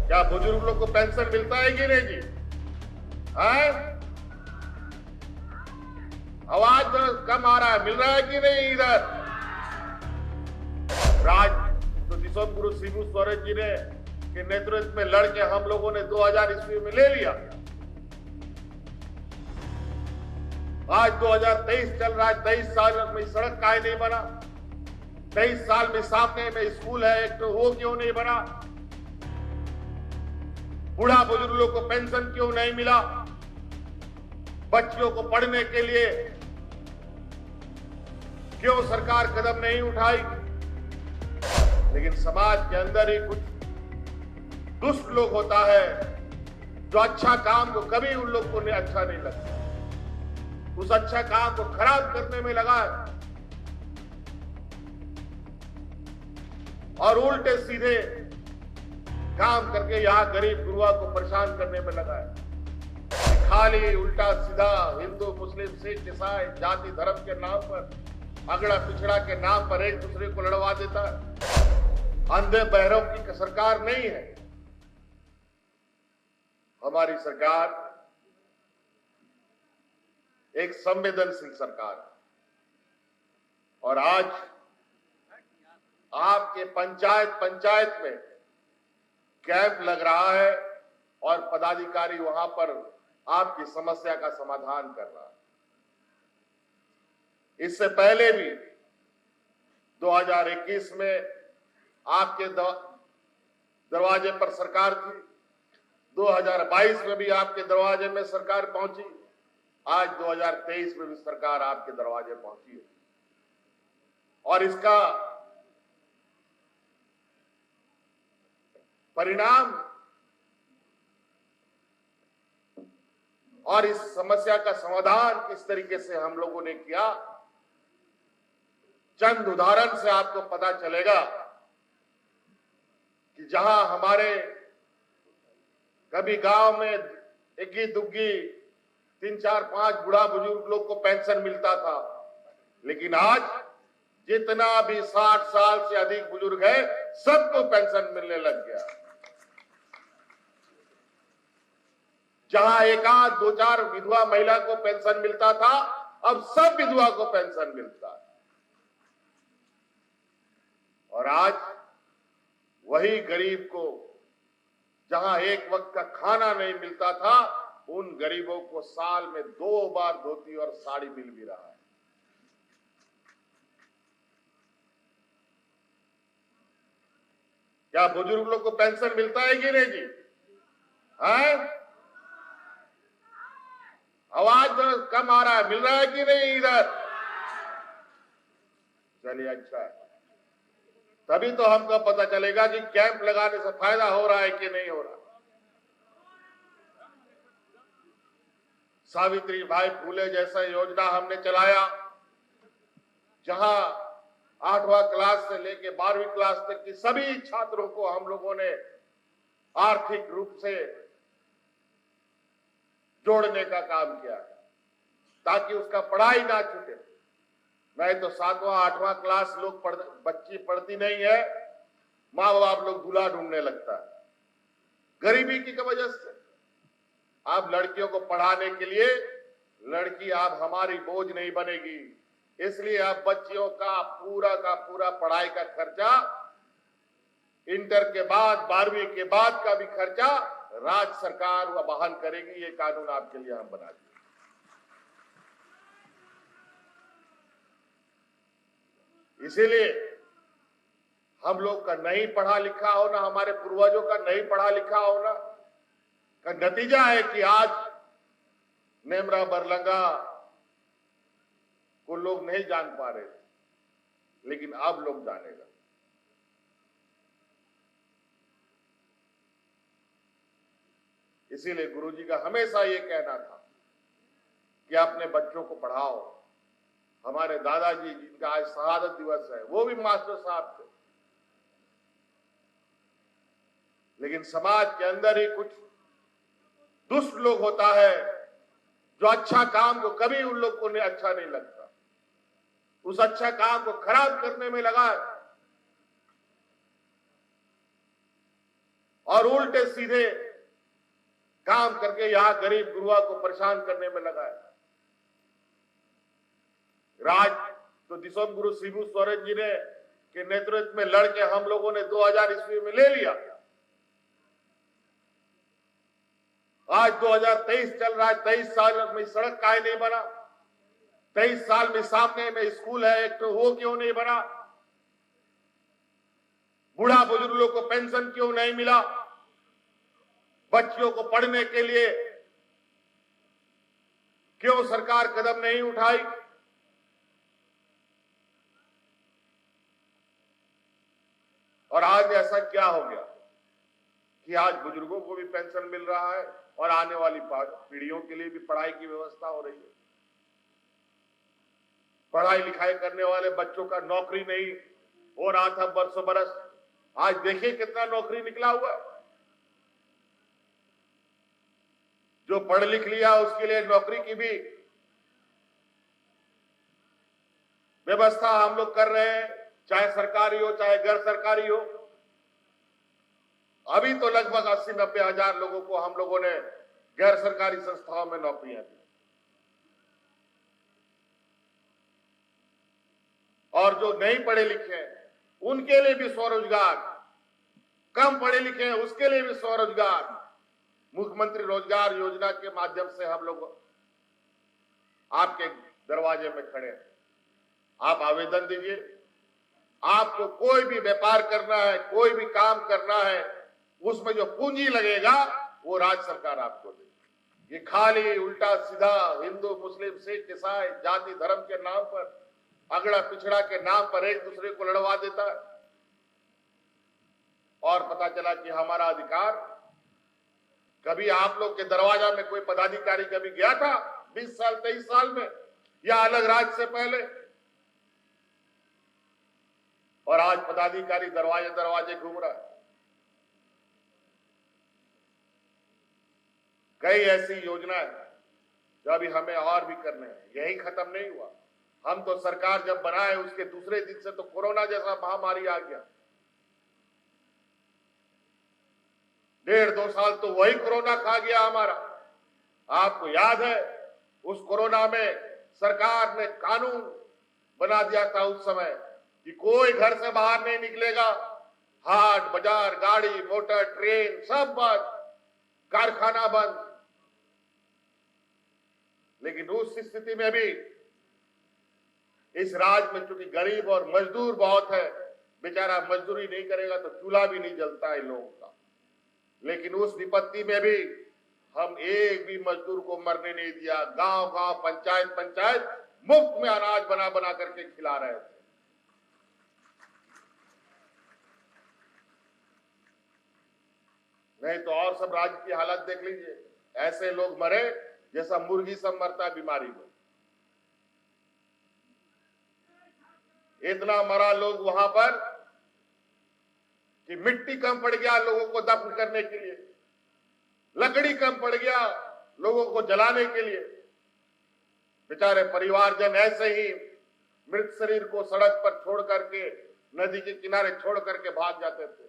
क्या बुजुर्ग लोग को पेंशन मिलता है कि नहीं जी? है? आवाज कम आ रहा है, मिल रहा है कि नहीं इधर? राज तो दिशोम गुरु शिबू सोरेन जी ने के नेतृत्व में लड़के हम लोगों ने 2000 ईस्वी में ले लिया। आज 2023 चल रहा है, 23 साल में सड़क काहे नहीं बना? 23 साल में सामने में स्कूल है एक, तो वो क्यों नहीं बना? बूढ़ा बुजुर्ग लोग को पेंशन क्यों नहीं मिला? बच्चियों को पढ़ने के लिए क्यों सरकार कदम नहीं उठाई? लेकिन समाज के अंदर ही कुछ दुष्ट लोग होता है जो अच्छा काम को कभी उन लोग को अच्छा नहीं लगता, उस अच्छा काम को खराब करने में लगा है और उल्टे सीधे काम करके यहां गरीब गुरुआ को परेशान करने में लगा है। खाली उल्टा सीधा हिंदू मुस्लिम सिख ईसाई जाति धर्म के नाम पर, अगड़ा पिछड़ा के नाम पर एक दूसरे को लड़वा देता है। अंधे बहरों की सरकार नहीं है हमारी सरकार, एक संवेदनशील सरकार है। और आज आपके पंचायत में कैंप लग रहा है और पदाधिकारी वहां पर आपकी समस्या का समाधान कर रहा है। इससे पहले भी 2021 में आपके दरवाजे पर सरकार थी, 2022 में भी आपके दरवाजे में सरकार पहुंची, आज 2023 में भी सरकार आपके दरवाजे पहुंची है। और इसका परिणाम और इस समस्या का समाधान किस तरीके से हम लोगों ने किया, चंद उदाहरण से आपको पता चलेगा कि जहां हमारे कभी गांव में इक्की दुग्गी 3 4 5 बूढ़ा बुजुर्ग लोग को पेंशन मिलता था, लेकिन आज जितना भी 60 साल से अधिक बुजुर्ग है सबको पेंशन मिलने लग गया। जहां एक आध 2-4 विधवा महिला को पेंशन मिलता था, अब सब विधवा को पेंशन मिलता है। और आज वही गरीब को जहां एक वक्त का खाना नहीं मिलता था, उन गरीबों को साल में 2 बार धोती और साड़ी मिल भी रहा है। क्या बुजुर्ग लोग को पेंशन मिलता है कि नहीं जी? है? आवाज कम आ रहा है, मिल रहा है कि नहीं इधर? चलिए अच्छा है, तभी तो हमको पता चलेगा कि कैंप लगाने से फायदा हो रहा है कि नहीं हो रहा। सावित्री भाई फूले जैसा योजना हमने चलाया, जहां 8वां क्लास से लेके 12वीं क्लास तक की सभी छात्रों को हम लोगों ने आर्थिक रूप से जोड़ने का काम किया ताकि उसका पढ़ाई ना छूटे। नहीं तो 7वां 8वां क्लास लोग बच्ची पढ़ती नहीं है, माँ बाप लोग दूल्हा ढूंढने लगता है गरीबी की वजह से। आप लड़कियों को पढ़ाने के लिए, लड़की आप हमारी बोझ नहीं बनेगी, इसलिए आप बच्चियों का पूरा पढ़ाई का खर्चा, इंटर के बाद 12वीं के बाद का भी खर्चा राज्य सरकार वह वहन करेगी। ये कानून आपके लिए हम बना दिए। इसीलिए हम लोग का नहीं पढ़ा लिखा होना, हमारे पूर्वजों का नहीं पढ़ा लिखा होना का नतीजा है कि आज नेमरा बरलंगा को लोग नहीं जान पा रहे थे, लेकिन अब लोग जानेगा। इसीलिए गुरुजी का हमेशा ये कहना था कि अपने बच्चों को पढ़ाओ। हमारे दादाजी जिनका आज शहादत दिवस है, वो भी मास्टर साहब थे, लेकिन समाज के अंदर ही कुछ दुष्ट लोग होता है जो अच्छा काम को कभी उन लोग को अच्छा नहीं लगता, उस अच्छा काम को खराब करने में लगा है। और उल्टे सीधे काम करके यहां गरीब गुरुआ को परेशान करने में लगा है। राज तो दिसोम गुरु शिबू सोरेन जी ने के नेतृत्व में लड़के हम लोगों ने 2000 ईस्वी में ले लिया। आज 2023 चल रहा है, 23 साल में सड़क काहे नहीं बना? 23 साल में सामने में स्कूल है एक, तो वो क्यों नहीं बना? बूढ़ा बुजुर्गों को पेंशन क्यों नहीं मिला? बच्चियों को पढ़ने के लिए क्यों सरकार कदम नहीं उठाई? और आज ऐसा क्या हो गया कि आज बुजुर्गों को भी पेंशन मिल रहा है और आने वाली पीढ़ियों के लिए भी पढ़ाई की व्यवस्था हो रही है। पढ़ाई लिखाई करने वाले बच्चों का नौकरी नहीं हो रहा था बरसों बरस, आज देखिए कितना नौकरी निकला हुआ है। जो पढ़ लिख लिया उसके लिए नौकरी की भी व्यवस्था हम लोग कर रहे हैं, चाहे सरकारी हो चाहे गैर सरकारी हो। अभी तो लगभग 80-90 हजार लोगों को हम लोगों ने गैर सरकारी संस्थाओं में नौकरियां दी। और जो नहीं पढ़े लिखे हैं उनके लिए भी स्वरोजगार, कम पढ़े लिखे हैं उसके लिए भी स्वरोजगार, मुख्यमंत्री रोजगार योजना के माध्यम से हम लोग आपके दरवाजे में खड़े हैं। आप आवेदन दीजिए। आपको कोई भी व्यापार करना है, कोई भी काम करना है, उसमें जो पूंजी लगेगा वो राज्य सरकार आपको देगी। ये खाली उल्टा सीधा हिंदू मुस्लिम सिख ईसाई जाति धर्म के नाम पर, अगड़ा पिछड़ा के नाम पर एक दूसरे को लड़वा देता है। और पता चला कि हमारा अधिकार, कभी आप लोग के दरवाजा में कोई पदाधिकारी कभी गया था 20 साल 23 साल में, या अलग राज्य से पहले? और आज पदाधिकारी दरवाजे दरवाजे घूम रहा है। कई ऐसी योजनाएं जो अभी हमें और भी करने हैं, यही खत्म नहीं हुआ। हम तो सरकार जब बनाए उसके दूसरे दिन से तो कोरोना जैसा महामारी आ गया। 1.5-2 साल तो वही कोरोना खा गया हमारा। आपको याद है उस कोरोना में सरकार ने कानून बना दिया था उस समय कि कोई घर से बाहर नहीं निकलेगा, हाट बाजार गाड़ी मोटर ट्रेन सब बंद, कारखाना बंद। लेकिन उस स्थिति में भी इस राज्य में चूंकि गरीब और मजदूर बहुत है, बेचारा मजदूरी नहीं करेगा तो चूल्हा भी नहीं जलता है लोगों का। लेकिन उस विपत्ति में भी हम एक भी मजदूर को मरने नहीं दिया। गांव गांव पंचायत पंचायत मुफ्त में अनाज बना बना करके खिला रहे थे। नहीं तो और सब राज्य की हालत देख लीजिए, ऐसे लोग मरे जैसा मुर्गी सब मरता है बीमारी में। इतना मरा लोग वहां पर कि मिट्टी कम पड़ गया लोगों को दफन करने के लिए, लकड़ी कम पड़ गया लोगों को जलाने के लिए। बेचारे परिवारजन ऐसे ही मृत शरीर को सड़क पर छोड़ करके, नदी के किनारे छोड़ करके भाग जाते थे,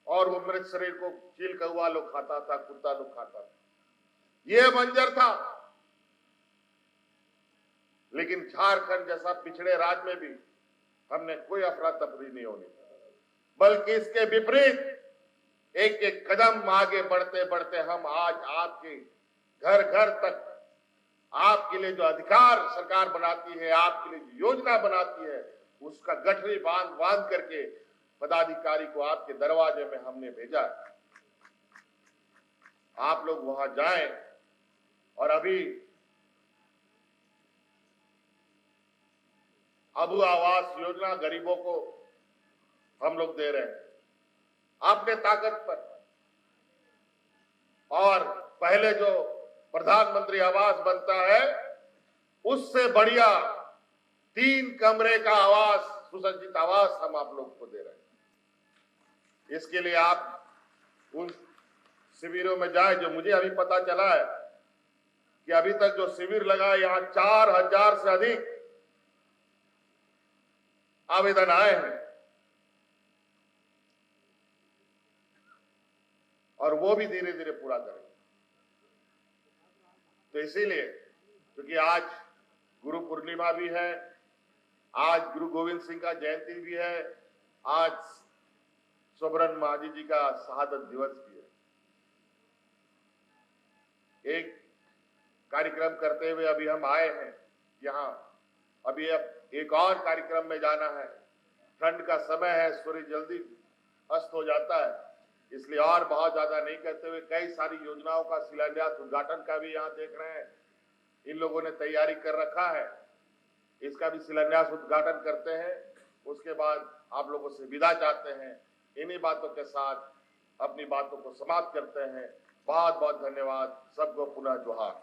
और वो मृत शरीर को चील कौवा लोग खाता था, कुत्ता लोग खाता था। ये मंजर था। लेकिन झारखंड जैसा पिछड़े राज्य में भी हमने कोई अफरा तफरी नहीं होनी, बल्कि इसके विपरीत एक एक कदम आगे बढ़ते बढ़ते हम आज आपके घर घर तक आपके लिए जो अधिकार सरकार बनाती है, आपके लिए जो योजना बनाती है, उसका गठरी बांध बांध करके पदाधिकारी को आपके दरवाजे में हमने भेजा। आप लोग वहां जाएं। और अभी अबू आवास योजना गरीबों को हम लोग दे रहे हैं अपने ताकत पर। और पहले जो प्रधानमंत्री आवास बनता है उससे बढ़िया 3 कमरे का आवास, सुसज्जित आवास हम आप लोग को दे रहे हैं। इसके लिए आप उन शिविरों में जाए। जो मुझे अभी पता चला है कि अभी तक जो शिविर लगा है, यहां 4000 से अधिक आवेदन आए हैं। और वो भी धीरे धीरे पूरा करेंगे। तो इसीलिए क्योंकि आज गुरु पूर्णिमा भी है, आज गुरु गोविंद सिंह का जयंती भी है, आज सोबरन मांझी जी का शहादत दिवस भी है। एक कार्यक्रम करते हुए अभी हम आए हैं यहाँ, अभी अब एक और कार्यक्रम में जाना है। ठंड का समय है, सूर्य जल्दी अस्त हो जाता है, इसलिए और बहुत ज्यादा नहीं करते हुए कई सारी योजनाओं का शिलान्यास उद्घाटन का भी यहाँ देख रहे हैं, इन लोगों ने तैयारी कर रखा है, इसका भी शिलान्यास उद्घाटन करते हैं। उसके बाद आप लोगों से विदा चाहते हैं। इन्हीं बातों के साथ अपनी बातों को समाप्त करते हैं। बहुत बहुत धन्यवाद, सबको पुनः जोहार।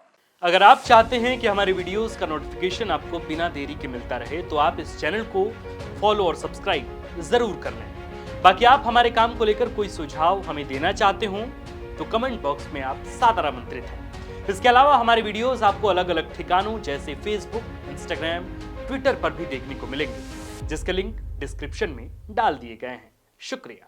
अगर आप चाहते हैं कि हमारे वीडियोस का नोटिफिकेशन आपको बिना देरी के मिलता रहे तो आप इस चैनल को फॉलो और सब्सक्राइब जरूर कर लें। बाकी आप हमारे काम को लेकर कोई सुझाव हमें देना चाहते हो तो कमेंट बॉक्स में आप सादर आमंत्रित हैं। इसके अलावा हमारे वीडियोस आपको अलग अलग ठिकानों जैसे फेसबुक, इंस्टाग्राम, ट्विटर पर भी देखने को मिलेंगे, जिसके लिंक डिस्क्रिप्शन में डाल दिए गए हैं। शुक्रिया।